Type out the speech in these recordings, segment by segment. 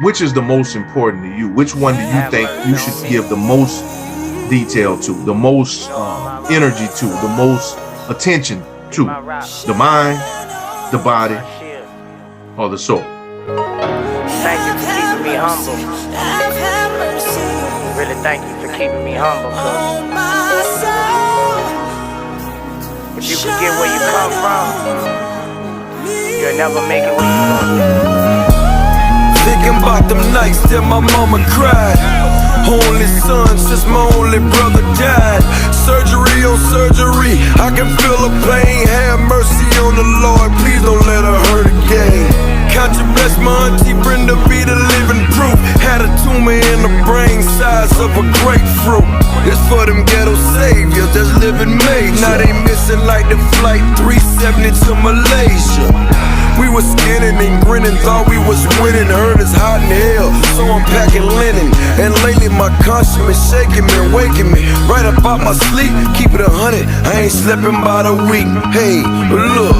Which is the most important to you? Which one do you think you should give the most detail to, the most energy to, the most attention to? The mind, the body, or the soul? Thank you for keeping me humble. Really thank you for keeping me humble, cause if you forget where you come from, you'll never make it where you going. Thinking about them nights that my mama cried. Only son since my only brother died. Surgery on surgery, I can feel her pain. Have mercy on the Lord, please don't let her hurt again. Count your bless, my auntie Brenda be the living proof. Had a tumor in the brain size of a grapefruit. It's for them ghetto saviors that's living major. Now they missing like the flight 370 to Malaysia. We was skinning and grinning, thought we was winning. Heard it's hot in hell, so I'm packing linen. And lately my conscience been shaking me, waking me right up out my sleep. Keep it 100, I ain't slept in about a week. Hey, but look,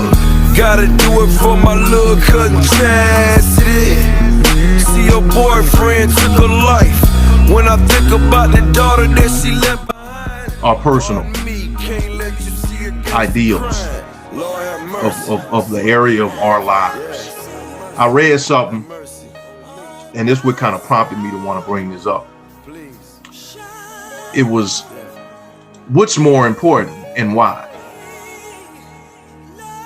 gotta do it for my little cousin Chastity. See, your boyfriend took her life. When I think about the daughter that she left behind, our personal ideals of the area of our lives. I read something, and this what kind of prompted me to want to bring this up. It was, what's more important and why?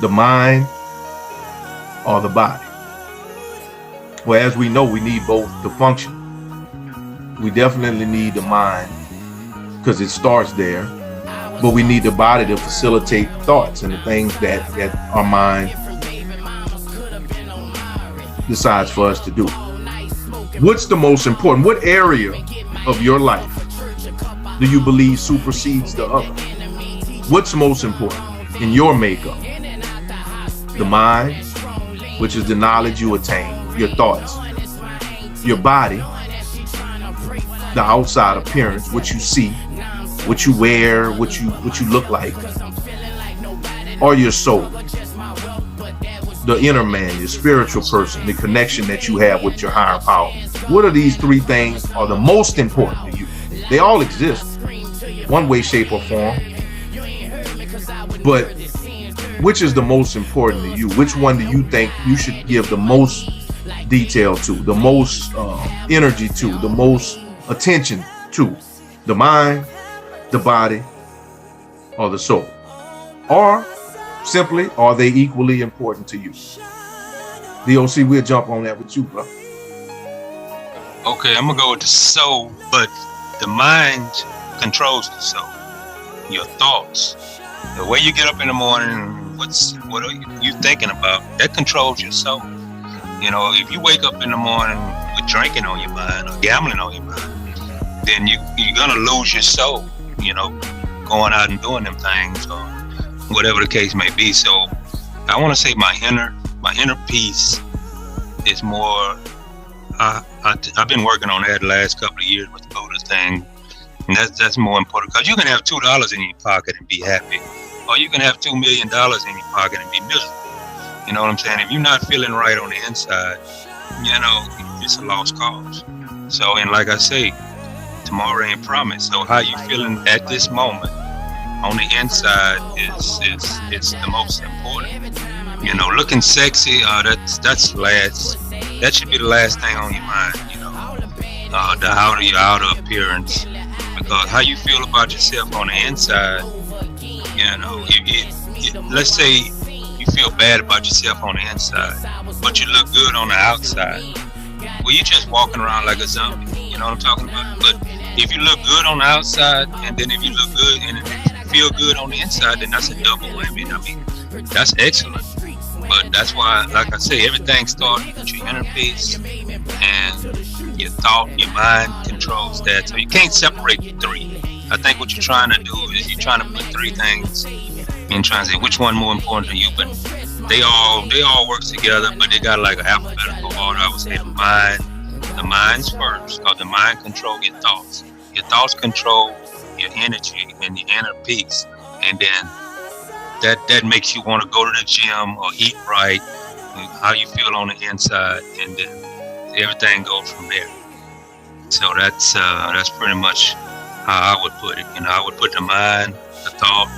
The mind or the body? Well, as we know, we need both to function. We definitely need the mind because it starts there, but we need the body to facilitate thoughts and the things that our mind decides for us to do. What's the most important? What area of your life do you believe supersedes the other? What's most important in your makeup? The mind, which is the knowledge you attain, your thoughts. Your body, the outside appearance, what you see, what you wear, what you look like. Or your soul, the inner man, your spiritual person, the connection that you have with your higher power. What of these three things are the most important to you? They all exist, one way, shape, or form. But which is the most important to you? Which one do you think you should give the most detail to, the most energy to, the most attention to? The mind, the body, or the soul? Or simply, are they equally important to you? DOC, we'll jump on that with you, bro. Okay, I'm gonna go with the soul, but the mind controls the soul. Your thoughts, the way you get up in the morning, what are you thinking about? That controls your soul. You know, if you wake up in the morning with drinking on your mind or gambling on your mind, then you're gonna lose your soul. You know, going out and doing them things or whatever the case may be. So I want to say my inner peace is more. I've been working on that the last couple of years with the Buddha thing, and that's more important because you can have $2 in your pocket and be happy, or you can have $2 million in your pocket and be miserable. You know what I'm saying? If you're not feeling right on the inside, you know, it's a lost cause. So, and like I say, tomorrow ain't promised. So how you feeling at this moment on the inside is the most important. You know, looking sexy, that's last. That should be the last thing on your mind. You know, your outer appearance, because how you feel about yourself on the inside. You know, let's say you feel bad about yourself on the inside, but you look good on the outside. Well, you're just walking around like a zombie. You know what I'm talking about? But if you look good on the outside, and then if you look good and feel good on the inside, then that's a double whammy. I mean, that's excellent. But that's why, like I say, everything starts with your inner peace, and your thought, your mind controls that. So you can't separate the three. I think what you're trying to do is you're trying to put three things and trying to say which one more important to you. But they all work together, but they got like an alphabetical order. I would say the mind's first, because the mind controls your thoughts. Your thoughts control your energy and your inner peace, and then that makes you want to go to the gym or eat right, how you feel on the inside, and then everything goes from there. So that's pretty much how I would put it. You know, I would put the mind, the thought,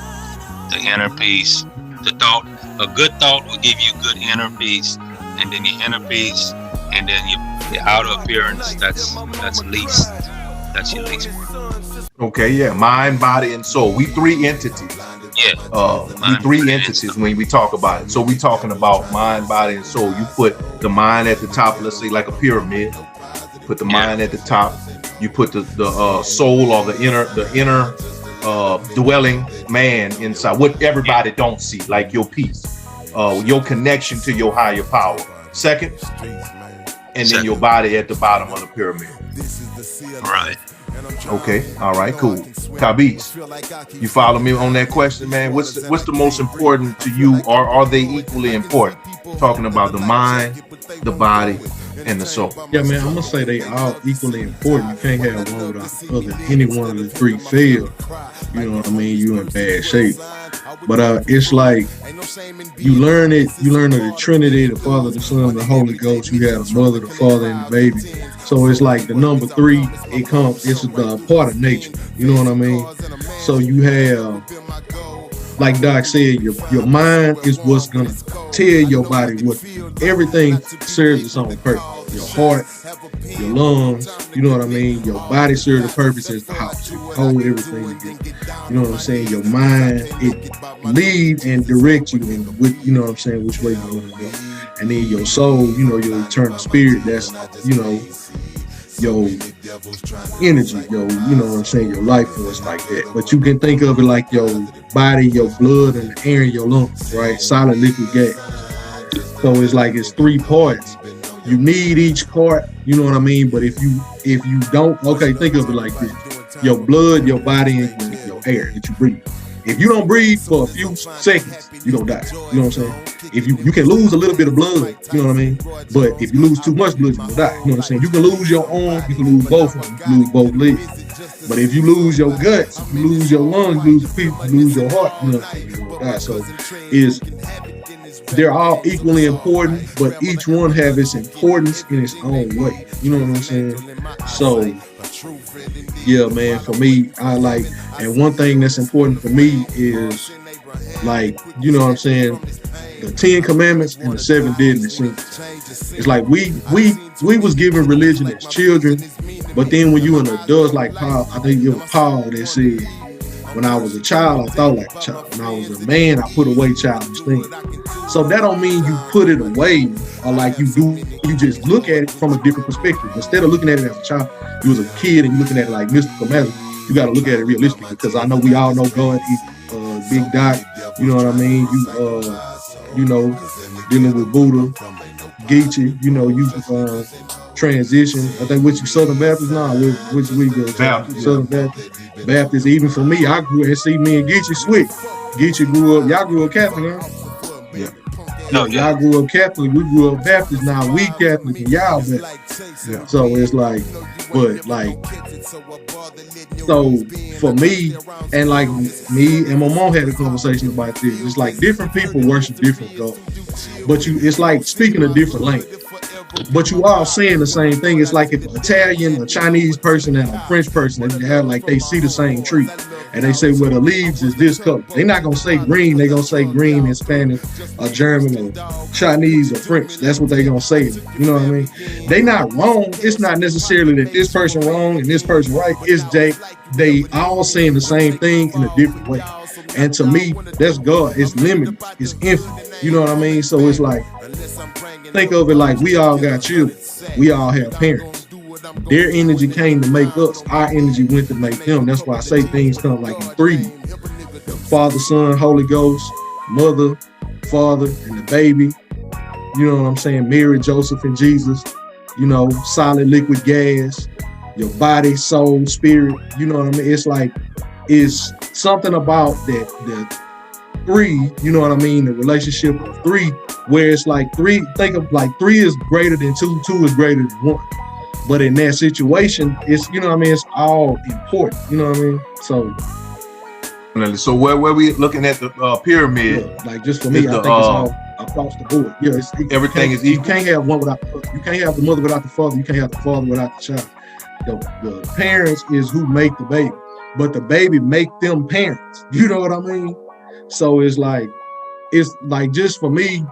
the inner peace. The thought, a good thought will give you good inner peace, and then your inner peace, and then your outer appearance. That's least. That's your least work. Okay, yeah, mind, body, and soul. We three entities. Yeah. We three entities when we talk about it. So we talking about mind, body, and soul. You put the mind at the top, let's say like a pyramid. Put the mind at the top. You put the soul or the inner dwelling man inside. What everybody don't see, like your peace, your connection to your higher power. Second, and then your body at the bottom of the pyramid. Right. Okay. All right. Cool. Kabis, you follow me on that question, man? What's the most important to you, or are they equally important? Talking about the mind, the body, and the soul. Yeah, man, I'm gonna say they all equally important. You can't have one without the other. Any one of the three fail, you know what I mean, you in bad shape. But it's like you learn of the Trinity, the Father, the Son, the Holy Ghost. You have the mother, the father, and the baby. So it's like the number three, it's the part of nature. You know what I mean? So you have, like Doc said, your mind is what's gonna tell your body what everything serves its own purpose. Your heart, your lungs, you know what I mean? Your body serves the purpose as the house. You hold everything together. You know what I'm saying? Your mind, it leads and directs you in you know what I'm saying, which way you want to go. And then your soul, you know, your eternal spirit, that's, you know, your energy, you know what I'm saying, your life force like that. But you can think of it like your body, your blood, and the air in your lungs, right? Solid, liquid, gas. So it's three parts. You need each part, you know what I mean? But if you don't, okay, think of it like this. Your blood, your body, and your air that you breathe. If you don't breathe for a few seconds, you're gonna die. You know what I'm saying? If you can lose a little bit of blood, you know what I mean? But if you lose too much blood, you're gonna die. You know what I'm saying? You can lose your arm, you can lose both of them, you can lose both legs. But if you lose your guts, you lose your lungs, you lose your feet, you lose your heart, you know what I'm saying? You're gonna die. So they're all equally important, but each one have its importance in its own way. You know what I'm saying? So yeah, man, for me, and one thing that's important for me is, like, you know what I'm saying, the 10 Commandments and the 7 deadly sins. It's like we was given religion as children, but then when you an adult, like Paul, I think it was Paul that said, when I was a child, I thought like a child. When I was a man, I put away childish things. So that don't mean you put it away, or like you just look at it from a different perspective. Instead of looking at it as a child, you was a kid and you looking at it like mystical magic, you got to look at it realistically, because I know we all know God, Big Doc, you know what I mean? You know, dealing with Buddha, Geechee, you know, you transition. I think which Southern Baptist now, which we go to? Southern Baptist. Baptist, even for me, I grew and see me and Geechee switch. Geechee grew up, y'all grew up Catholic, huh? Yeah. No, y'all grew up Catholic, we grew up Baptist, now we Catholic and y'all Baptist. Yeah. So it's like, but like, so for me, and like me and my mom had a conversation about this. It's like different people worship different gods, but it's like speaking a different language. But you all saying the same thing. It's like if an Italian, a Chinese person, and a French person, they have like they see the same tree, and they say, well, the leaves is this color. They're not gonna say green. They're gonna say green in Spanish, or German, or Chinese, or French. That's what they're gonna say. You know what I mean? They not wrong. It's not necessarily that this person wrong and this person right. It's they all saying the same thing in a different way. And to me, that's God. It's limited. It's infinite. You know what I mean? So it's like, think of it like we all got children. We all have parents. Their energy came to make us. Our energy went to make them. That's why I say things come like in 3D. The Father, Son, Holy Ghost, Mother, Father, and the baby. You know what I'm saying? Mary, Joseph, and Jesus. You know, solid, liquid, gas. Your body, soul, spirit. You know what I mean? It's like, it's something about that 3, you know what I mean? The relationship of 3, where it's like 3, think of like 3 is greater than 2, 2 is greater than 1. But in that situation, it's, you know what I mean? It's all important, you know what I mean? So where we looking at the pyramid? Yeah, like just for me, I think it's all. across the board. Yeah, Everything is equal. You can't have one without the other. You can't have the mother without the father. You can't have the father without the child. The parents is who make the baby, but the baby make them parents. You know what I mean? So it's like just for me,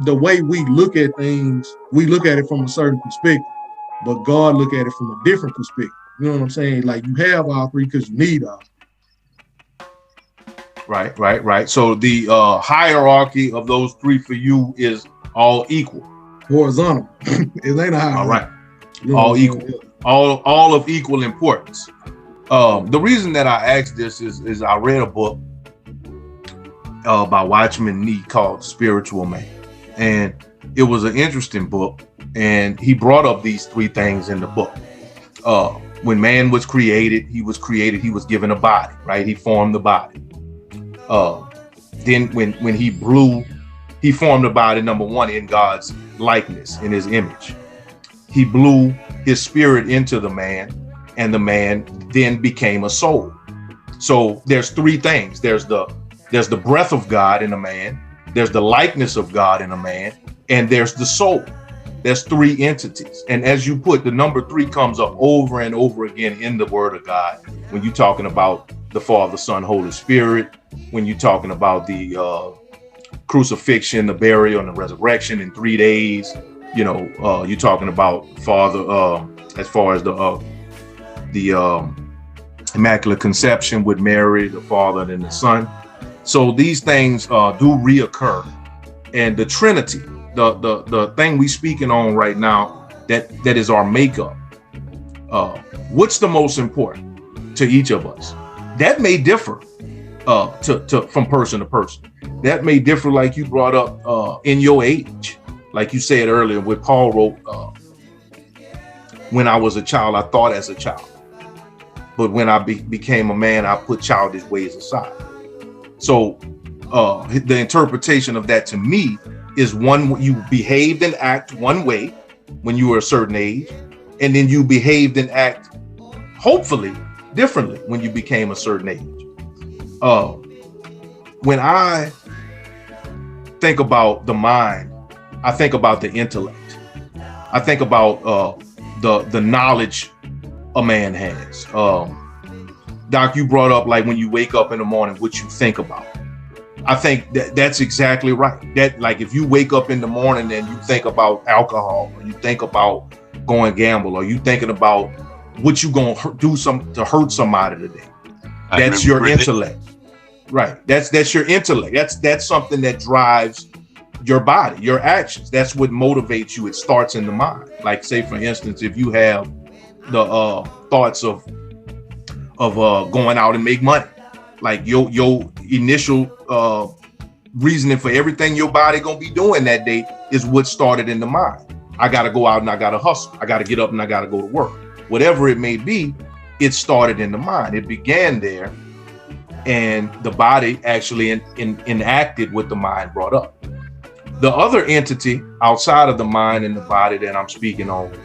the way we look at things, we look at it from a certain perspective, but God look at it from a different perspective. You know what I'm saying? Like you have all three because you need all. Right. So the hierarchy of those three for you is all equal. Horizontal. It ain't a hierarchy. All right. You know All equal. All of equal importance. The reason that I asked this is I read a book by Watchman Nee called Spiritual Man. And it was an interesting book. And he brought up these three things in the book. When man was created, he was given a body, right? He formed the body. Then when he blew, he formed the body, number one, in God's likeness, in his image. He blew his spirit into the man, and the man then became a soul. So there's three things. There's the breath of God in a man, there's the likeness of God in a man, and there's the soul. There's three entities. And as you put, the number three comes up over and over again in the Word of God. When you're talking about the Father, Son, Holy Spirit, when you're talking about the crucifixion, the burial, and the resurrection in 3 days, you're talking about Father, as far as the Immaculate Conception with Mary, the Father, and the Son. So these things do reoccur. And the Trinity, the thing we speaking on right now, that is our makeup. What's the most important to each of us? That may differ from person to person. That may differ, like you brought up, in your age. Like you said earlier, what Paul wrote, when I was a child, I thought as a child. But when I became a man, I put childish ways aside. So the interpretation of that to me is one, you behaved and act one way when you were a certain age, and then you behaved and act hopefully differently when you became a certain age. When I think about the mind, I think about the intellect. I think about the knowledge a man has. Doc, you brought up like when you wake up in the morning, what you think about. I think that's exactly right. That, like, if you wake up in the morning and you think about alcohol, or you think about going gamble, or you thinking about what you gonna do to hurt somebody today, that's your intellect, right? That's your intellect. That's something that drives your body, your actions. That's what motivates you. It starts in the mind. Like, say for instance, if you have the thoughts of going out and make money, like your initial reasoning for everything your body gonna be doing that day is what started in the mind. I gotta go out and I gotta hustle. I gotta get up and I gotta go to work. Whatever it may be, it started in the mind. It began there, and the body actually enacted what the mind brought up. The other entity outside of the mind and the body that I'm speaking on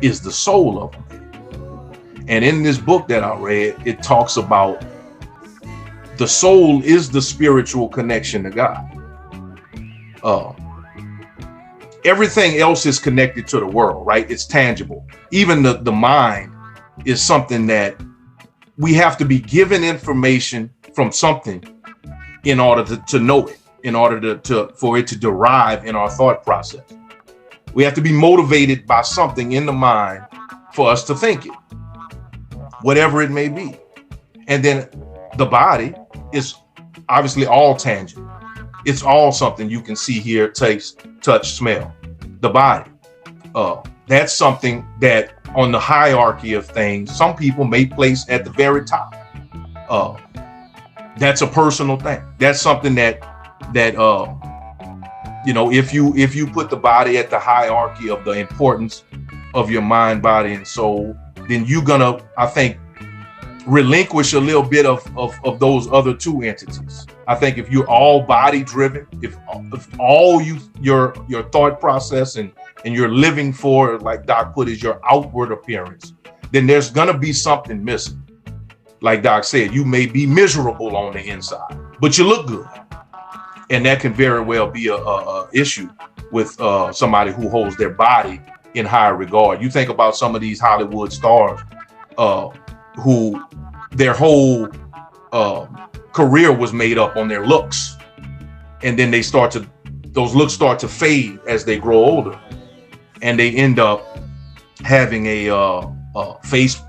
is the soul of man. And in this book that I read, it talks about the soul is the spiritual connection to God. Everything else is connected to the world, right? It's tangible. Even the mind is something that we have to be given information from something in order to know it, in order for it to derive in our thought process. We have to be motivated by something in the mind for us to think it, whatever it may be. And then the body is obviously all tangible. It's all something you can see, hear, taste, touch, smell. The body. That's something that on the hierarchy of things, some people may place at the very top. That's a personal thing. That's something that if you put the body at the hierarchy of the importance of your mind, body, and soul, then you're gonna, I think, relinquish a little bit of those other two entities. I think if you're all body driven, if all your thought process and you're living for, like Doc put, is your outward appearance, then there's gonna be something missing. Like Doc said, you may be miserable on the inside, but you look good. And that can very well be a issue with somebody who holds their body in higher regard. You think about some of these Hollywood stars who their whole career was made up on their looks, and then those looks start to fade as they grow older, and they end up having a face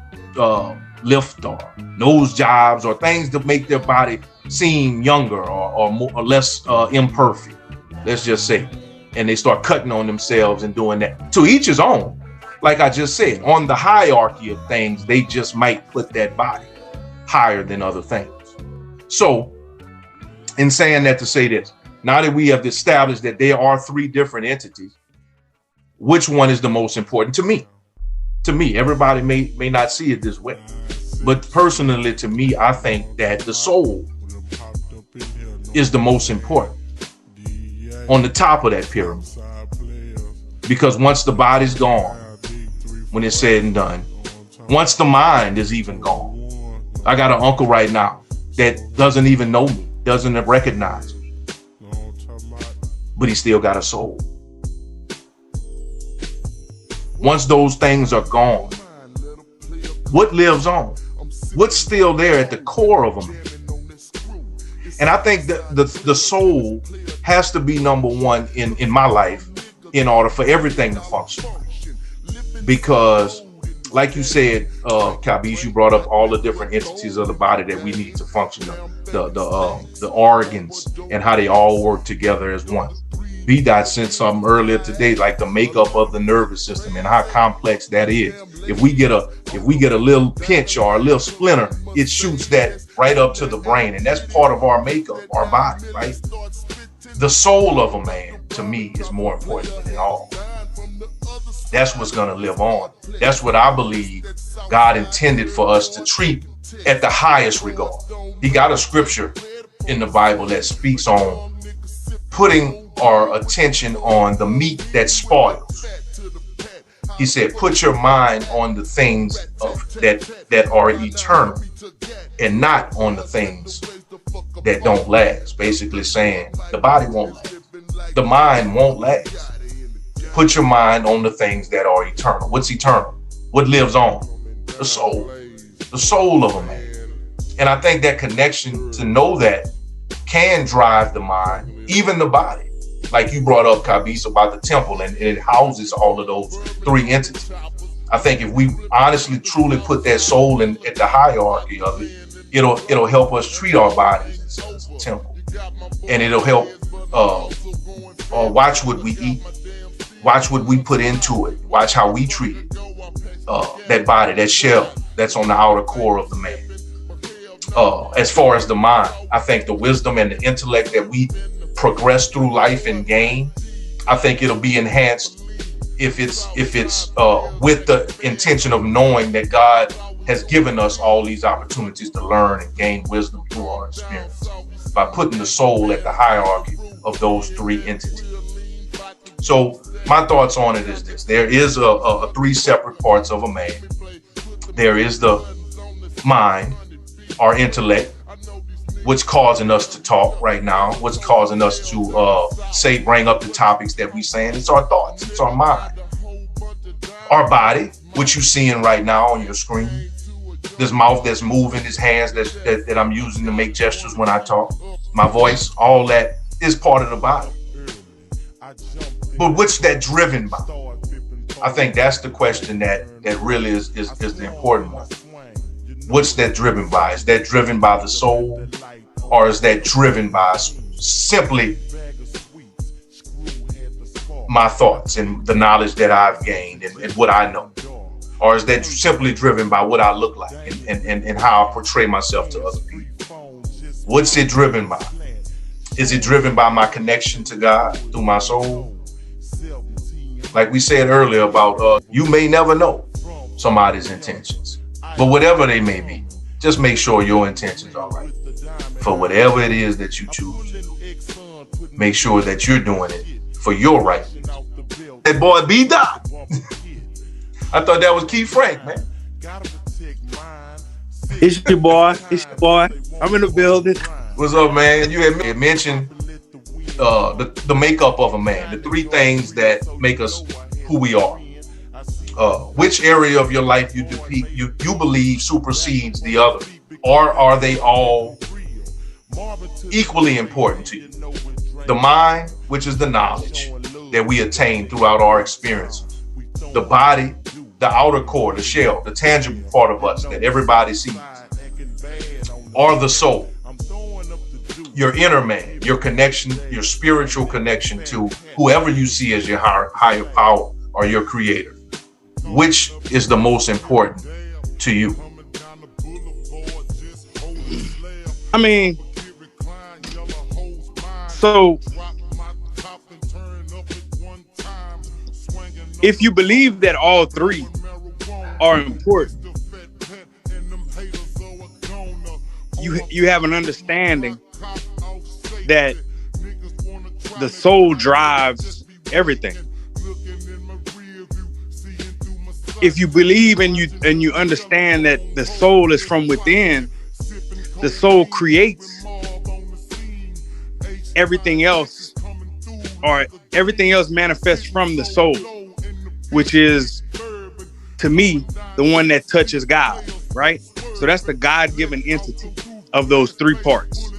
lift or nose jobs or things that make their body seem younger or more or less imperfect, let's just say. And they start cutting on themselves and doing that. To each his own. Like I just said, on the hierarchy of things, they just might put that body higher than other things. So in saying that, to say this, now that we have established that there are three different entities, which one is the most important to me? To me, everybody may not see it this way, but personally to me, I think that the soul is the most important, on the top of that pyramid. Because once the body's gone, when it's said and done, once the mind is even gone, I got an uncle right now that doesn't even know me, doesn't recognize me, but he still got a soul. Once those things are gone, what lives on? What's still there at the core of them? And I think that the soul has to be number one in my life in order for everything to function. Because like you said, Kabis, you brought up all the different entities of the body that we need to function, the organs and how they all work together as one. B-Dot sent something earlier today, like the makeup of the nervous system and how complex that is. If we get a little pinch or a little splinter, it shoots that right up to the brain, and that's part of our makeup, our body, right? The soul of a man, to me, is more important than all. That's what's gonna live on. That's what I believe God intended for us to treat at the highest regard. He got a scripture in the Bible that speaks on putting our attention on the meat that spoils. He said, put your mind on the things that are eternal and not on the things that don't last. Basically saying the body won't last. The mind won't last. Put your mind on the things that are eternal. What's eternal? What lives on? The soul. The soul of a man. And I think that connection, to know that, can drive the mind, even the body. Like you brought up, Kabis, about the temple, and it houses all of those three entities. I think if we honestly, truly put that soul at the hierarchy of it, it'll help us treat our bodies as a temple, and it'll help watch what we eat, watch what we put into it, watch how we treat it. That body, that shell that's on the outer core of the man. As far as the mind, I think the wisdom and the intellect that we progress through life and gain, I think it'll be enhanced if it's with the intention of knowing that God has given us all these opportunities to learn and gain wisdom through our experience, by putting the soul at the hierarchy of those three entities. So my thoughts on it is this: there is a three separate parts of a man. There is the mind, our intellect, what's causing us to talk right now, what's causing us to bring up the topics that we saying. It's our thoughts, it's our mind. Our body, what you're seeing right now on your screen, this mouth that's moving, this hands that I'm using to make gestures when I talk, my voice, all that is part of the body. But what's that driven by? I think that's the question that really is the important one. What's that driven by? Is that driven by the soul, or is that driven by simply my thoughts and the knowledge that I've gained and what I know? Or is that simply driven by what I look like and how I portray myself to other people? What's it driven by? Is it driven by my connection to God through my soul? Like we said earlier about you may never know somebody's intentions, but whatever they may be, just make sure your intentions are right. For whatever it is that you choose to do, make sure that you're doing it for your right. That boy B-Dot. I thought that was Keith Frank, man. It's your boy. It's your boy. I'm in the building. What's up, man? You had mentioned the makeup of a man, the three things that make us who we are. Which area of your life you believe supersedes the other, or are they all equally important to you? The mind, which is the knowledge that we attain throughout our experiences. The body, the outer core, the shell, the tangible part of us that everybody sees. Or the soul, your inner man, your connection, your spiritual connection to whoever you see as your higher power or your creator. Which is the most important to you? I mean, so if you believe that all three are important, you have an understanding that the soul drives everything. If you believe and you understand that the soul is from within, the soul creates everything else, or everything else manifests from the soul, which is, to me, the one that touches God, right? So that's the God-given entity of those three parts.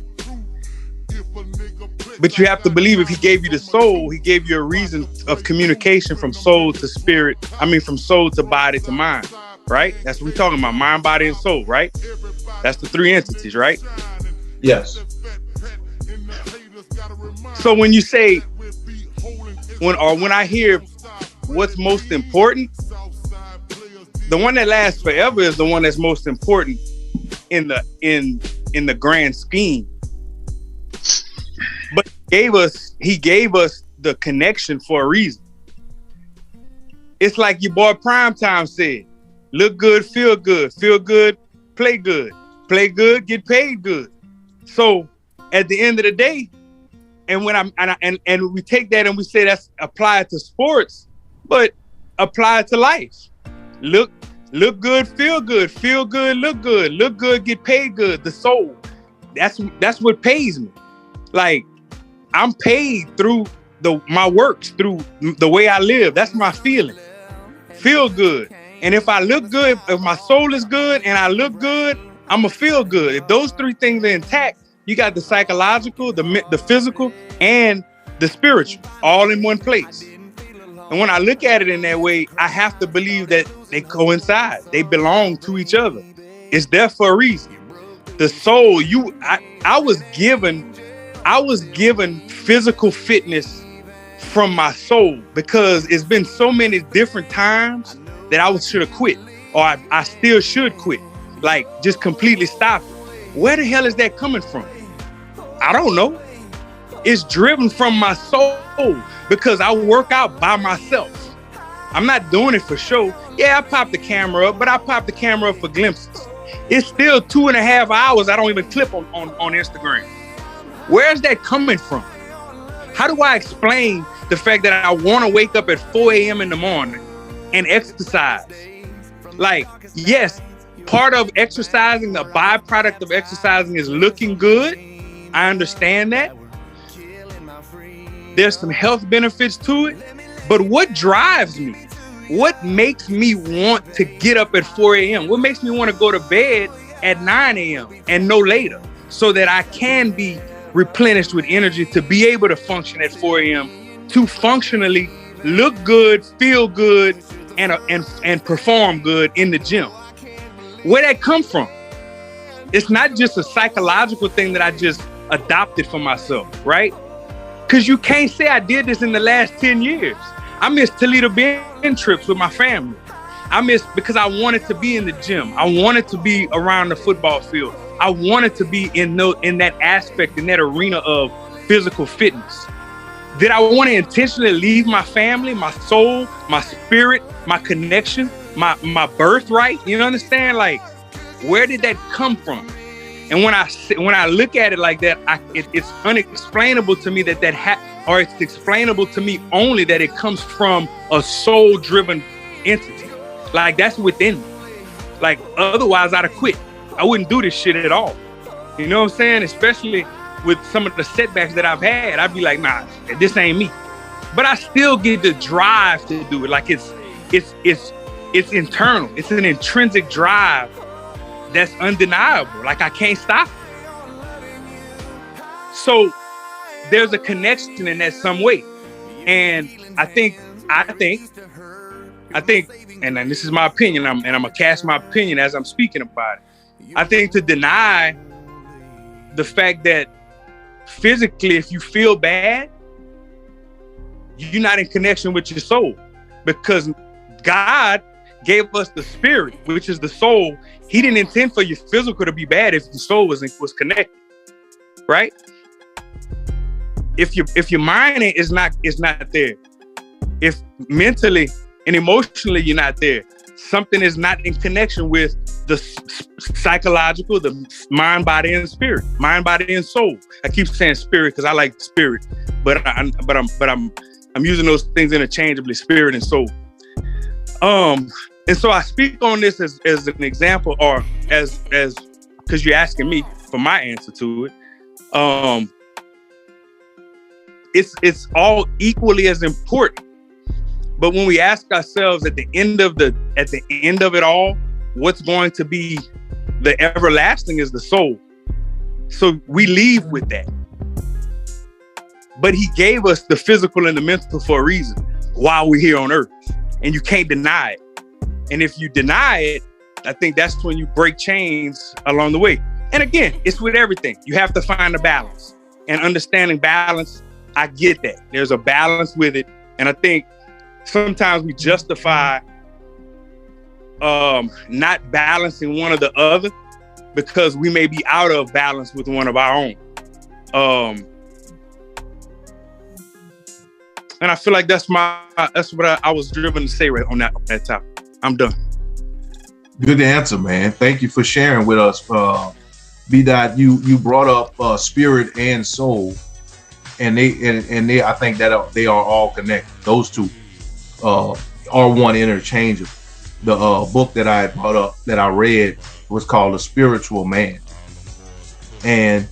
But you have to believe if he gave you the soul, he gave you a reason of communication from soul to spirit. I mean, from soul to body to mind, right? That's what we're talking about, mind, body, and soul, right? That's the three entities, right? Yes. So when you say, when I hear what's most important, the one that lasts forever is the one that's most important in the grand scheme. But he gave us the connection for a reason. It's like your boy Primetime said, look good, feel good, play good, get paid good. So at the end of the day, and when and we take that and we say that's applied to sports, but apply it to life. Look good, feel good, look good, get paid good. The soul, that's what pays me. Like, I'm paid through my works, through the way I live. That's my feeling. Feel good. And if I look good, if my soul is good and I look good, I'm going to feel good. If those three things are intact, you got the psychological, the physical, and the spiritual all in one place. And when I look at it in that way, I have to believe that they coincide. They belong to each other. It's there for a reason. The soul, I was given physical fitness from my soul, because it's been so many different times that I should have quit, or I still should quit, like just completely stop it. Where the hell is that coming from? I don't know. It's driven from my soul because I work out by myself. I'm not doing it for show. Yeah, I pop the camera up, but I pop the camera up for glimpses. It's still 2.5 hours I don't even clip on Instagram. Where's that coming from? How do I explain the fact that I want to wake up at 4 a.m. in the morning and exercise? Like, yes, part of exercising, the byproduct of exercising is looking good. I understand that. There's some health benefits to it. But what drives me? What makes me want to get up at 4 a.m.? What makes me want to go to bed at 9 a.m. and no later, so that I can be replenished with energy to be able to function at 4 a.m. to functionally look good, feel good, and perform good in the gym? Where that come from? It's not just a psychological thing that I just adopted for myself, right? Because you can't say I did this in the last 10 years. I missed Toledo Bend trips with my family. I missed because I wanted to be in the gym. I wanted to be around the football field. I wanted to be in that aspect, in that arena of physical fitness. Did I want to intentionally leave my family, my soul, my spirit, my connection, my birthright? You understand? Like, where did that come from? And when I look at it like that, it's unexplainable to me or it's explainable to me only that it comes from a soul-driven entity. Like, that's within me. Like, otherwise I'd have quit. I wouldn't do this shit at all. You know what I'm saying? Especially with some of the setbacks that I've had, I'd be like, nah, this ain't me. But I still get the drive to do it. Like it's internal. It's an intrinsic drive that's undeniable. Like I can't stop it. So there's a connection in that some way. And I think, and then this is my opinion, I'm gonna cast my opinion as I'm speaking about it. I think to deny the fact that physically, if you feel bad, you're not in connection with your soul, because God gave us the spirit, which is the soul. He didn't intend for your physical to be bad if the soul was connected, right? If your mind is not there, if mentally and emotionally you're not there, something is not in connection with the psychological, the mind, body, and spirit, mind, body, and soul. I keep saying spirit because I like spirit, but I'm using those things interchangeably, spirit and soul. And so I speak on this as an example, or as because you're asking me for my answer to it. It's all equally as important. But when we ask ourselves at the end of it all, what's going to be the everlasting is the soul. So we leave with that. But he gave us the physical and the mental for a reason while we're here on earth. And you can't deny it. And if you deny it, I think that's when you break chains along the way. And again, it's with everything. You have to find a balance. And understanding balance, I get that. There's a balance with it. And I think sometimes we justify not balancing one or the other because we may be out of balance with one of our own. And I feel like that's what I was driven to say right on that topic. I'm done. Good answer, man. Thank you for sharing with us. B-Dot, you brought up spirit and soul, and they I think that they are all connected. Those two are one interchangeable. The book that I brought up that I read was called A Spiritual Man, and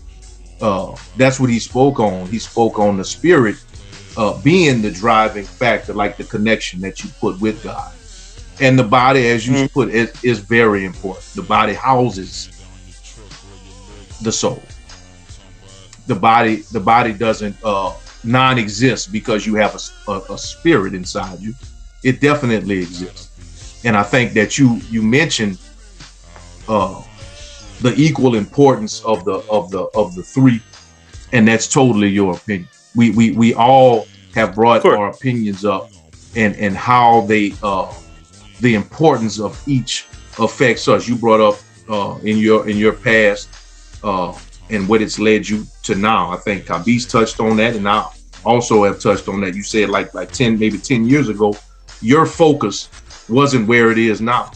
that's what he spoke on. He spoke on the spirit being the driving factor, like the connection that you put with God. And the body, as you put it, is very important. The body houses the soul. The body doesn't non-exist because you have a spirit inside you. It definitely exists. And I think that you mentioned the equal importance of the three, and that's totally your opinion. We all have brought our opinions up and how they the importance of each affects us. You brought up in your past and what it's led you to now. I think Kabis touched on that, and I also have touched on that. You said like 10 years ago, your focus wasn't where it is now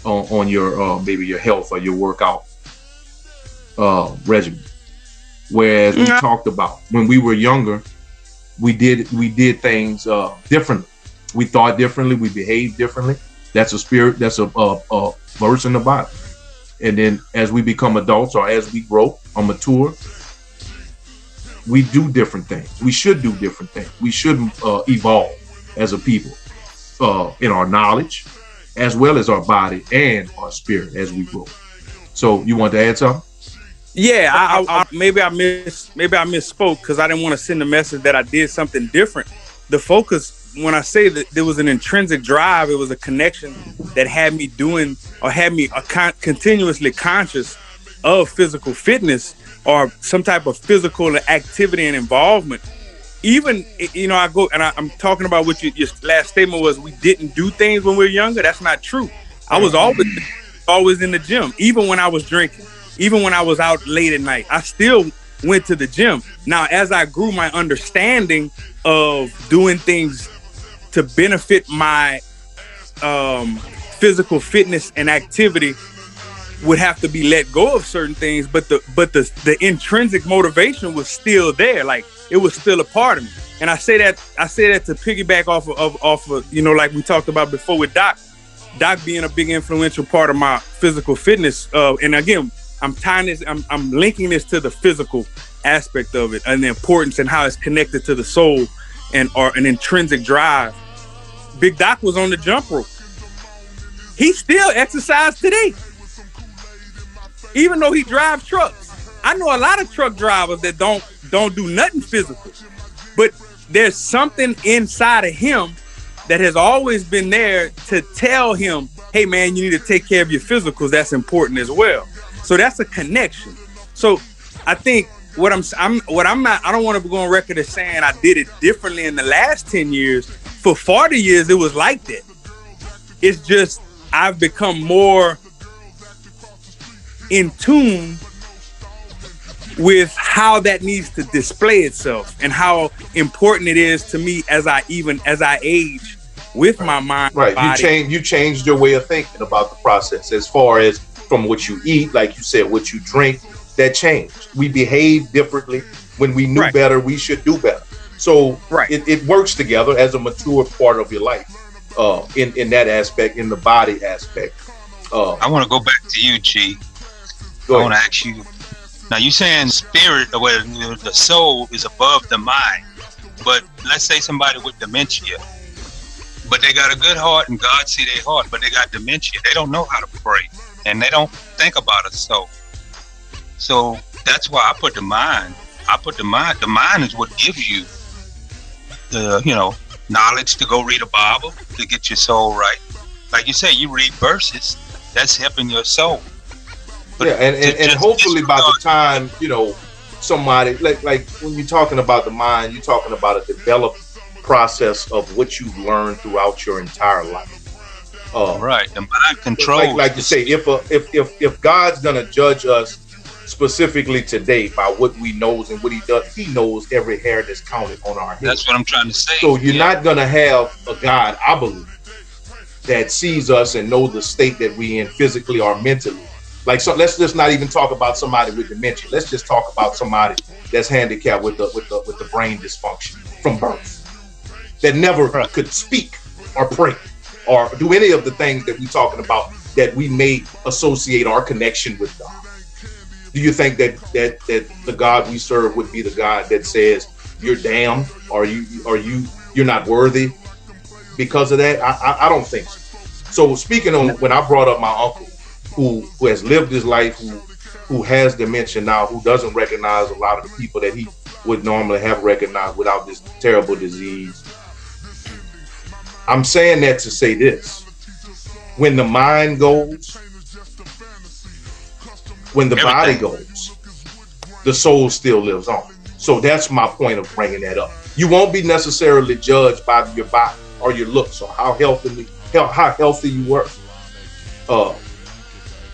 on your maybe your health or your workout regimen. Whereas we talked about when we were younger, we did things differently. We thought differently. We behaved differently. That's a spirit. That's a verse in the Bible. And then as we become adults or as we grow or mature, we do different things. We should do different things. We should evolve as a people in our knowledge, as well as our body and our spirit as we grow. So you want to add something? Yeah, maybe I misspoke because I didn't want to send a message that I did something different. The focus, when I say that there was an intrinsic drive, it was a connection that had me doing or had me continuously conscious of physical fitness or some type of physical activity and involvement. Even, I go and I'm talking about what your last statement was, we didn't do things when we were younger. That's not true. I was always in the gym, even when I was drinking. Even when I was out late at night, I still went to the gym. Now, as I grew my understanding of doing things to benefit my physical fitness and activity would have to be let go of certain things, but the intrinsic motivation was still there. Like it was still a part of me. And I say that to piggyback off of like we talked about before with Doc being a big influential part of my physical fitness. And again, I'm tying this, I'm linking this to the physical aspect of it and the importance and how it's connected to the soul and or an intrinsic drive. Big Doc was on the jump rope. He still exercises today, even though he drives trucks. I know a lot of truck drivers that don't do nothing physical, but there's something inside of him that has always been there to tell him, hey man, you need to take care of your physicals. That's important as well. So that's a connection. So I think I don't want to go on record as saying I did it differently in the last 10 years. For 40 years, it was like that. It's just I've become more in tune with how that needs to display itself and how important it is to me as I age with my mind. Right. Body. You changed your way of thinking about the process as far as from what you eat, like you said, what you drink, that changed. We behave differently. When we knew better, we should do better. So it works together as a mature part of your life in that aspect, in the body aspect. I want to go back to you, G. I want to ask you, now you saying spirit, well, the soul is above the mind, but let's say somebody with dementia, but they got a good heart and God see their heart, but they got dementia. They don't know how to pray and they don't think about a soul. So that's why I put the mind. The mind is what gives you the, knowledge to go read a Bible to get your soul right. Like you say, you read verses, that's helping your soul. But yeah, and hopefully by the time, somebody, like when you're talking about the mind, you're talking about a developed process of what you've learned throughout your entire life. Right, the mind controls. Like you say, if God's gonna judge us specifically today by what we knows and what he does, he knows every hair that's counted on our head. That's what I'm trying to say. So you're not gonna have a God, I believe, that sees us and knows the state that we in physically or mentally. Like, so let's just not even talk about somebody with dementia. Let's just talk about somebody that's handicapped with the brain dysfunction from birth, that never could speak or pray or do any of the things that we're talking about that we may associate our connection with God. Do you think that the God we serve would be the God that says you're damned or you're not worthy because of that? I don't think so. So speaking on when I brought up my uncle who has lived his life, who has dementia now, who doesn't recognize a lot of the people that he would normally have recognized without this terrible disease. I'm saying that to say this: when the mind goes, when the body goes, the soul still lives on. So that's my point of bringing that up. You won't be necessarily judged by your body or your looks or how healthy you were.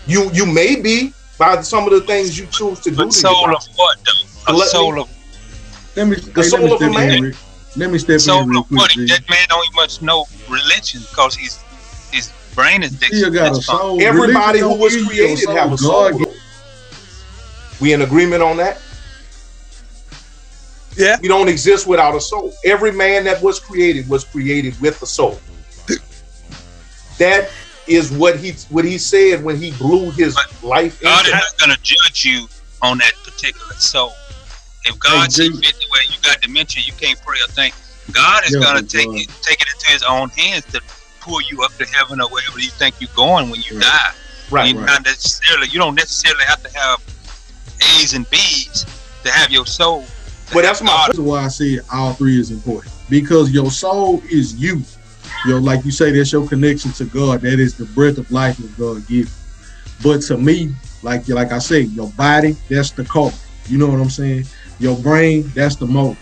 You may be by some of the things you choose to do. But soul of what, though? The soul of a man. Let me step in real quick. That man don't even much know religion because his brain is still got a soul. Everybody who was created have a soul. We in agreement on that? Yeah. We don't exist without a soul. Every man that was created with a soul. That is what he said when he blew his life. God is not going to judge you on that particular soul. If God sees fit the way you got dementia, you can't pray a thing. God is going to take it into his own hands to pull you up to heaven or wherever you think you're going when you die. Right. You don't necessarily have to have A's and B's to have your soul. But that's why I say all three is important, because your soul is you. Like you say, that's your connection to God. That is the breath of life that God gives. But to me, like I say, your body, that's the car. You know what I'm saying? Your brain, that's the motor.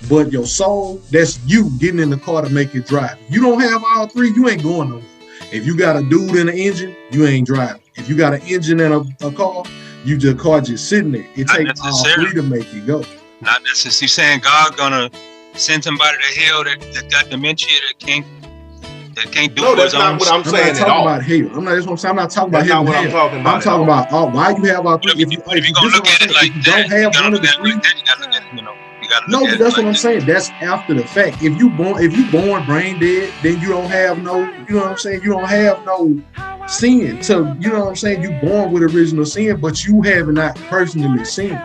But your soul, that's you getting in the car to make it drive. You don't have all three, you ain't going nowhere. If you got a dude in the engine, you ain't driving. If you got an engine in a car, car just sitting there. It takes all three to make it go. Not necessarily. You're saying God gonna send somebody to hell that got dementia that can't do no, that's not what I'm saying at all. About hell. I'm not talking about hell. I'm talking about why you have all three. If you gonna look at it like that, you gotta look at it. No, but that's what I'm saying. That's after the fact. If you born brain dead, then you don't have no. You know what I'm saying? You don't have no sin. So you know what I'm saying? You born with original sin, but you have not personally sinned.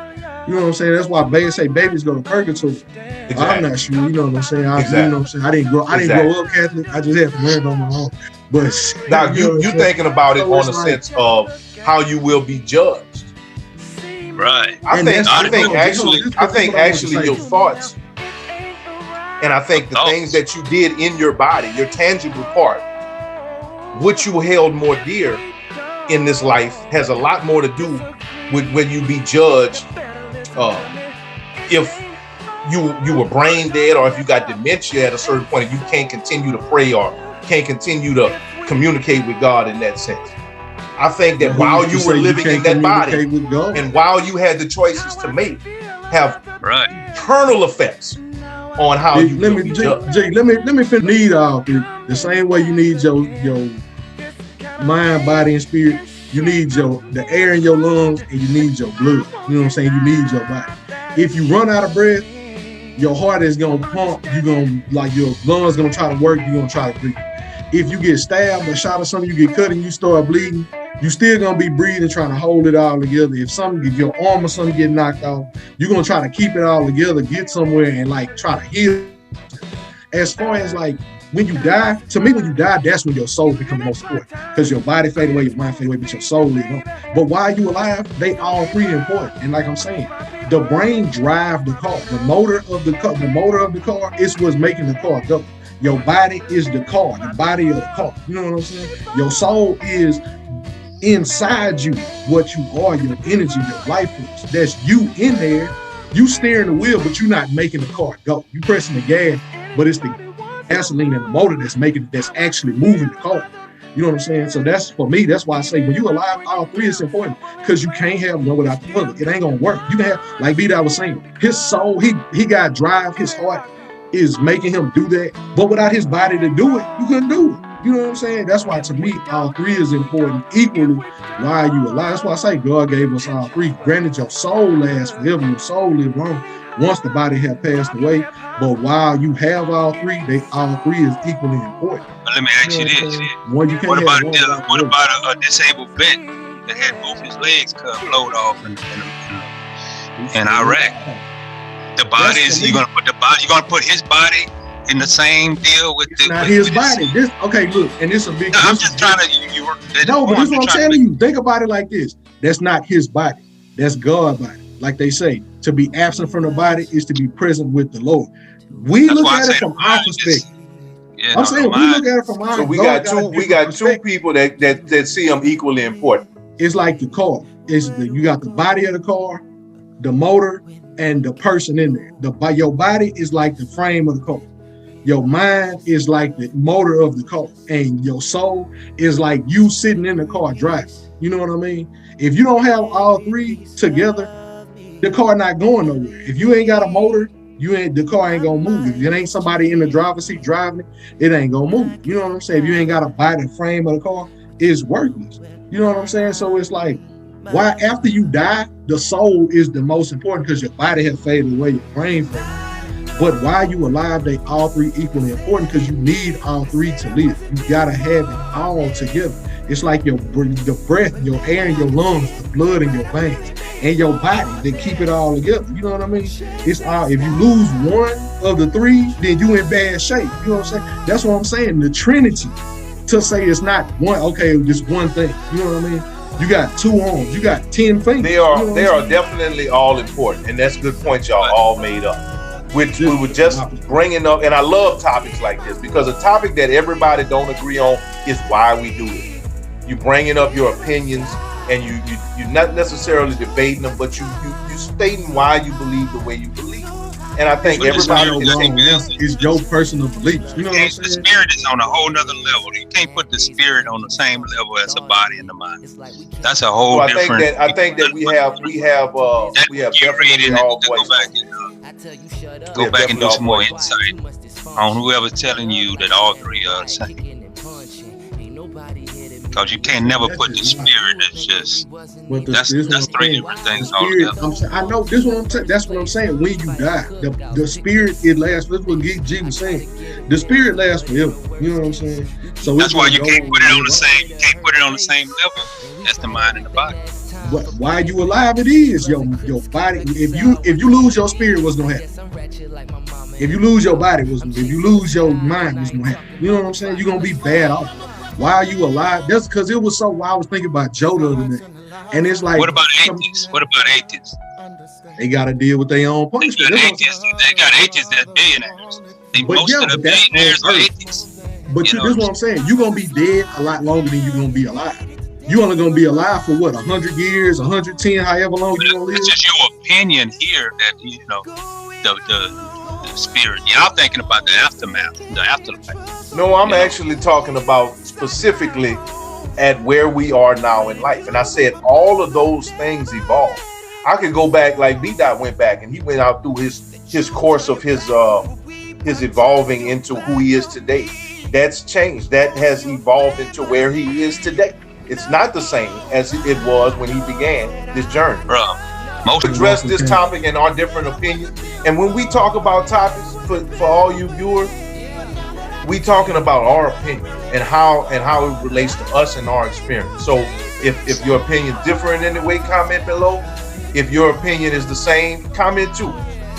You know what I'm saying? That's why they say babies go to purgatory. Exactly. I'm not sure. You know what I'm saying? Exactly. You know what I'm saying? I didn't grow up Catholic. I just had to learn on my own. But Now you thinking about it So on it's the like- sense of how you will be judged. Right. I And think that's- actually your thoughts, and I think the things that you did in your body, your tangible part, what you held more dear in this life, has a lot more to do with when you be judged. If you were brain dead, or if you got dementia at a certain point, and you can't continue to pray or can't continue to communicate with God in that sense. I think that while you were living in that body, and while you had the choices to make, have eternal effects on how you let me finish. Need all three. The same way you need your mind, body, and spirit. You need the air in your lungs, and you need your blood. You know what I'm saying? You need your body. If you run out of breath, your heart is gonna pump. You're gonna your lungs gonna try to work. You're gonna try to breathe. If you get stabbed or shot or something, you get cut and you start bleeding, you still gonna be breathing, trying to hold it all together. If your arm or something get knocked off, you're gonna try to keep it all together, get somewhere and try to heal. As far as when you die, to me, when you die, that's when your soul becomes most important. Because your body fade away, your mind fade away, but your soul live on. But while you alive, they all three important. And like I'm saying, the brain drive the car. The motor of the car is what's making the car go. Your body is the car, the body of the car. You know what I'm saying? Your soul is inside you, what you are, your energy, your life force. That's you in there. You steering the wheel, but you're not making the car go. You pressing the gas, but it's the gasoline and the motor that's actually moving the car. You know what I'm saying? So that's, for me, that's why I say when you alive, all three is important, because you can't have one without the other. It ain't gonna work. You can have, like B-Dot was saying, his soul, he got drive, his heart is making him do that, but without his body to do it, you couldn't do it. You know what I'm saying? That's why, to me, all three is important equally while you alive. That's why I say God gave us all three. Granted, your soul lasts forever, your soul live on once the body have passed away. But while you have all three is equally important. But let me ask you this: What about a disabled vet that had both his legs blowed off in Iraq? The body is you're gonna put his body in the same deal with his body. Look, and this is a big. No, I'm just trying to No, but this is what I'm telling you. Think about it like this. That's not his body. That's God's body. Like they say, to be absent from the body is to be present with the Lord. We look at it from our perspective. I'm saying we look at it from our. So we got two people that see them equally important. It's like the car. You got the body of the car, the motor, and the person in there. Your body is like the frame of the car. Your mind is like the motor of the car, and your soul is like you sitting in the car driving. You know what I mean? If you don't have all three together, the car not going nowhere. If you ain't got a motor, the car ain't gonna move. If it ain't somebody in the driver's seat driving it ain't gonna move. You know what I'm saying? If you ain't got a body frame of the car, it's worthless. You know what I'm saying? So it's like, why after you die, the soul is the most important, because your body has faded away, your brain faded away. But while you alive, they all three equally important, because you need all three to live. You gotta have it all together. It's like the breath, your air in your lungs, the blood in your veins, and your body that keep it all together. You know what I mean? It's all. If you lose one of the three, then you in bad shape. You know what I'm saying? That's what I'm saying. The Trinity, to say it's not one. Okay, just one thing. You know what I mean? You got 2 arms. You got 10 fingers. They are definitely all important, and that's good points y'all all made up. We were just bringing up, and I love topics like this, because a topic that everybody don't agree on is why we do it. You bringing up your opinions, and you're not necessarily debating them, but you stating why you believe the way you believe. And I think everybody is your personal beliefs. You know what I'm saying? The spirit is on a whole nother level. You can't put the spirit on the same level as the body and the mind. That's a whole different. I think that we have definitely all voices. Go back and do some more insight on whoever's telling you that all three are the same. Because you can't never put the spirit. It's just that's 3 different things altogether. I know this. That's what I'm saying. When you die, the spirit, it lasts. That's what G was saying. The spirit lasts forever. You know what I'm saying? So that's why you can't put it on the same. You can't put it on the same level as the mind and the body. why you alive, it is your body. If you lose your spirit, what's gonna happen? If you lose your body, if you lose your mind, what's gonna happen? You know what I'm saying? You're gonna be bad off. Why are you alive? That's because it was so. Why I was thinking about Joe the other day, and it's like, what about atheists? What about atheists? They got to deal with their own punishment. They got atheists that billionaires. Most of the billionaires are atheists. But this is what I'm saying. You're gonna be dead a lot longer than you're gonna be alive. You only gonna be alive for what, 100 years, 110, however long you gonna live. It's just your opinion here that the spirit. I'm thinking about the aftermath, the afterlife. No, I'm actually talking about specifically at where we are now in life. And I said all of those things evolve. I could go back like B-Dot went back, and he went out through his course of his evolving into who he is today. That's changed. That has evolved into where he is today. It's not the same as it was when he began this journey. Bro, most address this topic and our different opinions. And when we talk about topics for all you viewers, we talking about our opinion and how it relates to us and our experience. So if your opinion differ in any way, comment below. If your opinion is the same, comment too.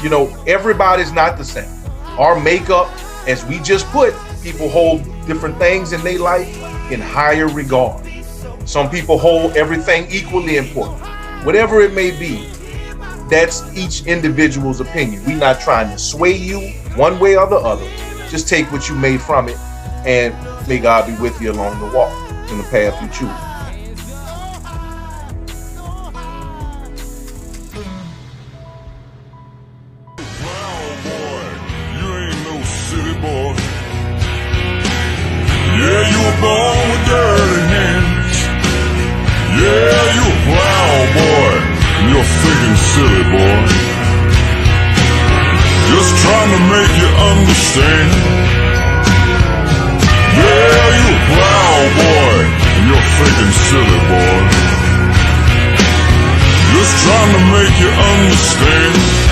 You know, everybody's not the same. Our makeup, as we just put, people hold different things in their life in higher regard. Some people hold everything equally important. Whatever it may be, that's each individual's opinion. We're not trying to sway you one way or the other. Just take what you made from it, and may God be with you along the walk in the path you choose. Yeah, you were born with dirty hands. Yeah, you a plowboy, and you're thinking silly, boy. Just trying to make you understand. Yeah, you a plowboy, and you're thinking silly, boy. Just trying to make you understand.